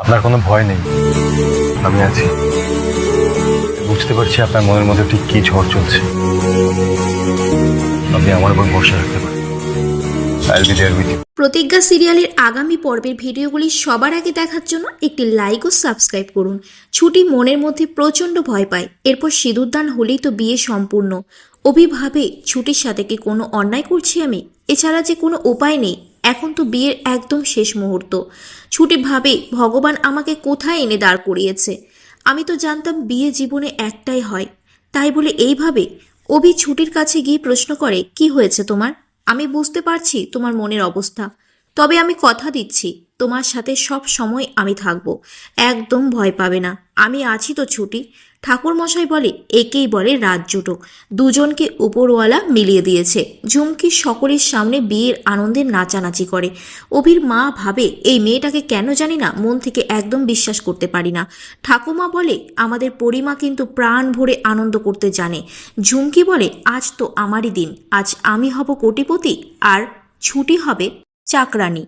আপনার কোনো ভয় নেই, আমি আছি। বুঝতে পারছি আপনার মনের মধ্যে ঠিক কি ঝড় চলছে। আপনি আমার উপর ভরসা রাখতে পারেন। I'll be there with you. প্রতিজ্ঞা সিরিয়ালের আগামী পর্বের ভিডিওগুলি সবার আগে দেখার জন্য একটি লাইক ও সাবস্ক্রাইব করুন। ছুটি মনের মধ্যে প্রচণ্ড ভয় পায়। এরপর সিঁদুরদান হলেই তো বিয়ে সম্পূর্ণ। অভি ভাবে ছুটির সাথে কি কোনো অন্যায় করছি আমি? এছাড়া যে কোনো উপায় নেই। এখন তো বিয়ের একদম শেষ মুহূর্ত। ছুটি ভাবে ভগবান আমাকে কোথায় এনে দাঁড় করিয়েছে। আমি তো জানতাম বিয়ে জীবনে একটাই হয়, তাই বলে এইভাবে। অভি ছুটির কাছে গিয়ে প্রশ্ন করে, কি হয়েছে তোমার? আমি বুঝতে পারছি তোমার মনের অবস্থা, তবে আমি কথা দিচ্ছি তোমার সাথে সব সময় আমি থাকব। একদম ভয় পাবে না, আমি আছি তো ছুটি। ঠাকুর মশাই বলে একেই বলে রাজজুটো। দুজনকে উপরওয়ালা মিলিয়ে দিয়েছে। ঝুমকি সকলের সামনে বিয়ের আনন্দে নাচানাচি করে। অভির মা ভাবে এই মেয়েটাকে কেন জানি না মন থেকে একদম বিশ্বাস করতে পারি না। ঠাকুমা বলে আমাদের পরিমা কিন্তু প্রাণ ভরে আনন্দ করতে জানে। ঝুমকি বলে আজ তো আমারই দিন, আজ আমি হব কোটিপতি আর ছুটি হবে চাকরানি।